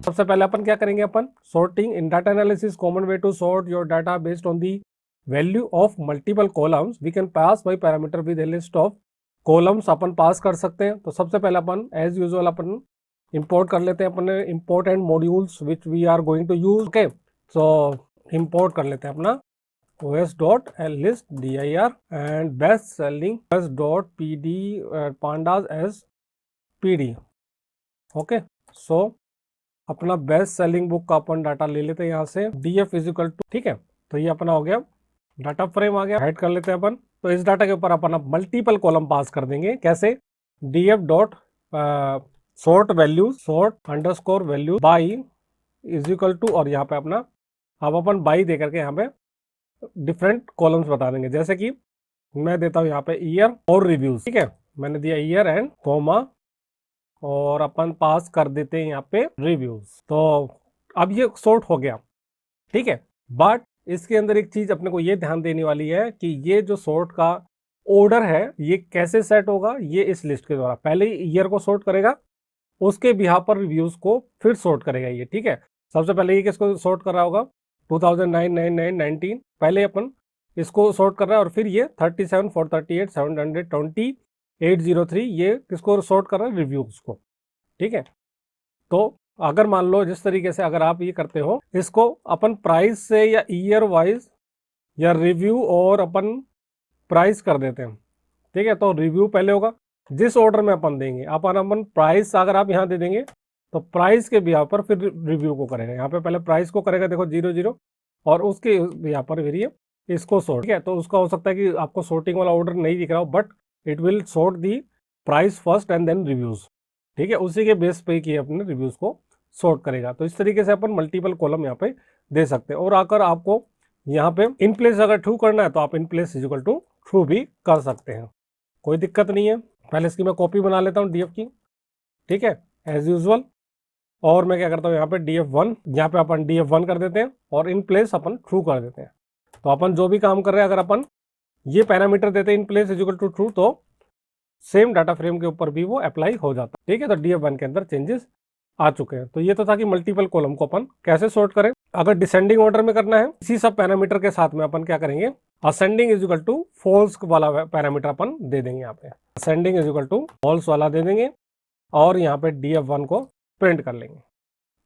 सबसे पहले अपन क्या करेंगे, अपन sorting in data analysis common way to sort your data based on the value of multiple columns we can pass by parameter with a list of columns अपन pass कर सकते हैं। तो सबसे पहले अपन एज यूजुअल अपन इंपोर्ट कर लेते हैं अपने important modules which we are going to use. Okay, so import कर लेते हैं अपना os.list dir and best selling os.pd pandas as pd। Okay, so अपना बेस्ट सेलिंग बुक का अपन डाटा ले लेते हैं यहाँ से df इजिकल टू, ठीक है, तो ये अपना हो गया डाटा फ्रेम आ गया, ऐड कर लेते हैं अपन। तो इस डाटा के ऊपर अपन अब मल्टीपल कॉलम पास कर देंगे, कैसे, df dot sort value sort underscore value by is equal to, और यहाँ पे अपना अब अपन बाई दे करके यहाँ पे डिफरेंट कॉलम्स बता देंगे, जैसे कि मैं देता हूँ यहाँ पे ईयर और रिव्यूज, ठीक है, मैंने दिया ईयर एंड कॉमा और अपन पास कर देते हैं यहाँ पे रिव्यूज। तो अब ये सॉर्ट हो गया, ठीक है, बट इसके अंदर एक चीज अपने को ये ध्यान देने वाली है कि ये जो सॉर्ट का ऑर्डर है ये कैसे सेट होगा। ये इस लिस्ट के द्वारा पहले ही ईयर को सॉर्ट करेगा, उसके बिहाफ पर रिव्यूज को फिर सॉर्ट करेगा ये, ठीक है। सबसे पहले ये किसको सॉर्ट कर रहा होगा, 2009, 99, 19 पहले अपन इसको सॉर्ट कर रहा है, और फिर ये 37, 438, 720, 803 ये किसको सॉर्ट कर रहा है, रिव्यूज को, ठीक है। तो अगर मान लो जिस तरीके से अगर आप ये करते हो, इसको अपन प्राइस से या ईयर वाइज या रिव्यू और अपन प्राइस कर देते हैं, ठीक है। तो रिव्यू पहले होगा, जिस ऑर्डर में अपन देंगे अपन प्राइस अगर आप यहाँ दे देंगे तो प्राइस के बिहाफ पर फिर रिव्यू को करेगा, यहाँ पे पहले प्राइस को करेगा, देखो 00, और उसके बिहाफ पर फिर ये इसको सॉर्ट, ठीक है। तो उसका हो सकता है कि आपको सॉर्टिंग वाला ऑर्डर नहीं दिख रहा हो, but it will sort the price first and then reviews, ठीक है, उसी के बेस पे कि अपने रिव्यूज को सॉर्ट करेगा। तो इस तरीके से अपन मल्टीपल कॉलम यहाँ पे दे सकते हैं। और अगर आपको यहाँ पे इन प्लेस अगर ट्रू करना है तो आप in place equal to true भी कर सकते हैं, कोई दिक्कत नहीं है। पहले इसकी मैं कॉपी बना लेता हूँ डीएफ की, ठीक है, एज यूजुअल। और मैं क्या करता हूँ यहाँ पे df1, यहाँ पे अपन df1 कर देते हैं और इन प्लेस अपन ट्रू कर देते हैं। तो अपन जो भी काम कर रहे हैं, अगर अपन ये पैरामीटर देते हैं in place equal to true, तो सेम डाटा फ्रेम के ऊपर भी वो अप्लाई हो जाता है, ठीक है। तो df1 के अंदर चेंजेस आ चुके हैं। तो ये तो था कि मल्टीपल कॉलम को अपन कैसे सॉर्ट करें। अगर डिसेंडिंग ऑर्डर में करना है, इसी सब पैरामीटर के साथ में अपन क्या करेंगे, ascending is equal to false वाला पैरामीटर अपन दे देंगे, यहाँ पे ascending is equal to false वाला दे देंगे और यहाँ पे df1 को प्रिंट कर लेंगे।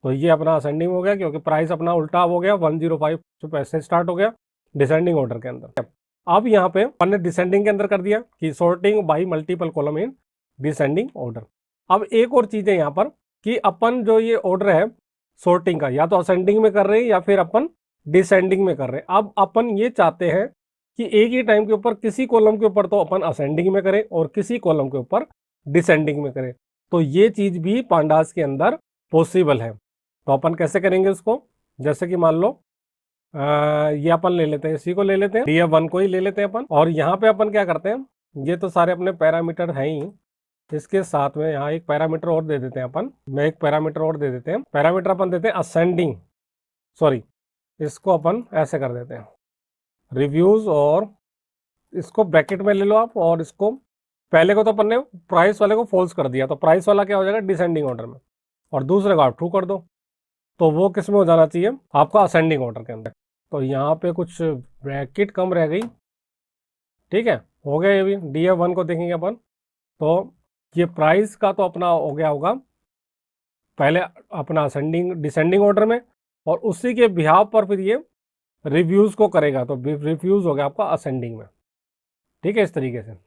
तो ये अपना असेंडिंग हो गया, क्योंकि प्राइस अपना उल्टा हो गया, 105 से स्टार्ट हो गया डिसेंडिंग ऑर्डर के अंदर। अब यहाँ पे अपन ने डिसेंडिंग के अंदर कर दिया कि sorting by multiple column in descending order. अब एक और चीज है यहाँ पर कि अपन जो ये ऑर्डर है सॉर्टिंग का, या तो असेंडिंग में कर रहे हैं या फिर अपन डिसेंडिंग में कर रहे हैं। अब अपन ये चाहते हैं कि एक ही टाइम के ऊपर किसी कॉलम के ऊपर तो अपन असेंडिंग में करें और किसी कॉलम के ऊपर डिसेंडिंग में करें। तो ये चीज भी पांडास के अंदर पॉसिबल है। तो अपन कैसे करेंगे इसको, जैसे कि मान लो ये अपन ले लेते हैं, इसी को ले लेते हैं, df1 को ही ले लेते हैं अपन। और यहाँ पे अपन क्या करते हैं, ये तो सारे अपने पैरामीटर हैं ही, इसके साथ में यहाँ एक पैरामीटर और दे देते हैं अपन, मैं एक पैरामीटर और दे देते हैं। पैरामीटर अपन देते हैं असेंडिंग, सॉरी इसको अपन ऐसे कर देते हैं रिव्यूज, और इसको ब्रैकेट में ले लो आप, और इसको पहले को तो अपन ने प्राइस वाले को फॉल्स कर दिया, तो प्राइस वाला क्या हो जाएगा डिसेंडिंग ऑर्डर में, और दूसरे को आप ट्रू कर दो, तो वो किस में हो जाना चाहिए आपका असेंडिंग ऑर्डर के अंदर। तो यहाँ पे कुछ ब्रैकेट कम रह गई, ठीक है, हो गया ये भी। df1 को देखेंगे अपन, तो ये प्राइस का तो अपना हो गया होगा पहले अपना असेंडिंग डिसेंडिंग ऑर्डर में, और उसी के बिहाफ पर फिर ये रिव्यूज को करेगा, तो रिव्यूज हो गया आपका असेंडिंग में, ठीक है। इस तरीके से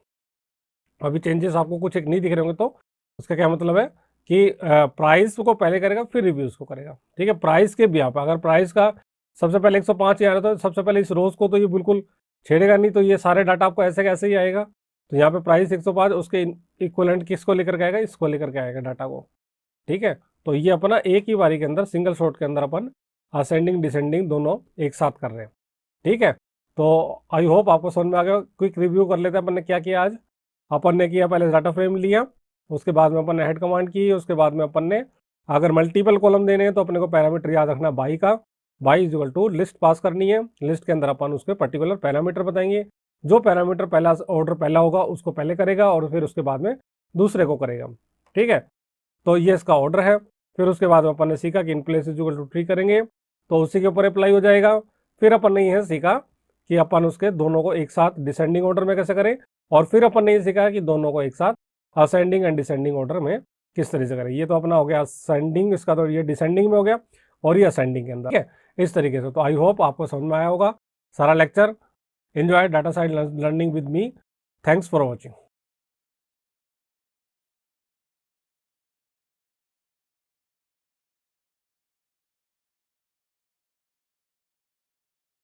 अभी चेंजेस आपको कुछ एक नहीं दिख रहे होंगे, तो उसका क्या मतलब है कि प्राइस को पहले करेगा फिर रिव्यूज को करेगा, ठीक है। प्राइस के बिहाफ पर अगर प्राइस का सबसे पहले 105 ही आ रहा था, सबसे पहले इस रोज को तो ये बिल्कुल छेड़ेगा नहीं, तो ये सारे डाटा आपको ऐसे कैसे ही आएगा। तो यहाँ पे प्राइस 105, उसके इक्वलेंट किसको लेकर के आएगा, इसको लेकर के आएगा डाटा को, ठीक है। तो ये अपना एक ही बारी के अंदर सिंगल शॉट के अंदर अपन असेंडिंग डिसेंडिंग दोनों एक साथ कर रहे हैं, ठीक है। तो आई होप आपको समझ में आ गया। क्विक रिव्यू कर लेते हैं अपन ने क्या किया आज। अपन ने किया पहले डाटा फ्रेम लिया, उसके बाद में अपन ने हेड कमांड की, उसके बाद में अपन ने अगर मल्टीपल कॉलम देने हैं तो अपने को पैरामीटर याद रखना बाई का, by is equal to list pass करनी है, लिस्ट के अंदर अपन उसके पर्टिकुलर पैरामीटर बताएंगे, जो पैरामीटर पहला ऑर्डर पहला होगा उसको पहले करेगा और फिर उसके बाद में दूसरे को करेगा, ठीक है। तो ये इसका ऑर्डर है। फिर उसके बाद अपन ने सीखा कि in place is equal to 3 करेंगे तो उसी के ऊपर अप्लाई हो जाएगा। फिर अपन ने यह सीखा कि अपन उसके दोनों को एक साथ डिसेंडिंग ऑर्डर में कैसे करें, और फिर अपन ने ये सीखा कि दोनों को एक साथ असेंडिंग एंड डिसेंडिंग ऑर्डर में किस तरह से करें। ये तो अपना हो गया असेंडिंग, इसका तो ये डिसेंडिंग में हो गया और ये असेंडिंग के अंदर, ठीक है, इस तरीके से। तो आई होप आपको समझ में आया होगा सारा lecture. Enjoy data science learning with me. Thanks for watching.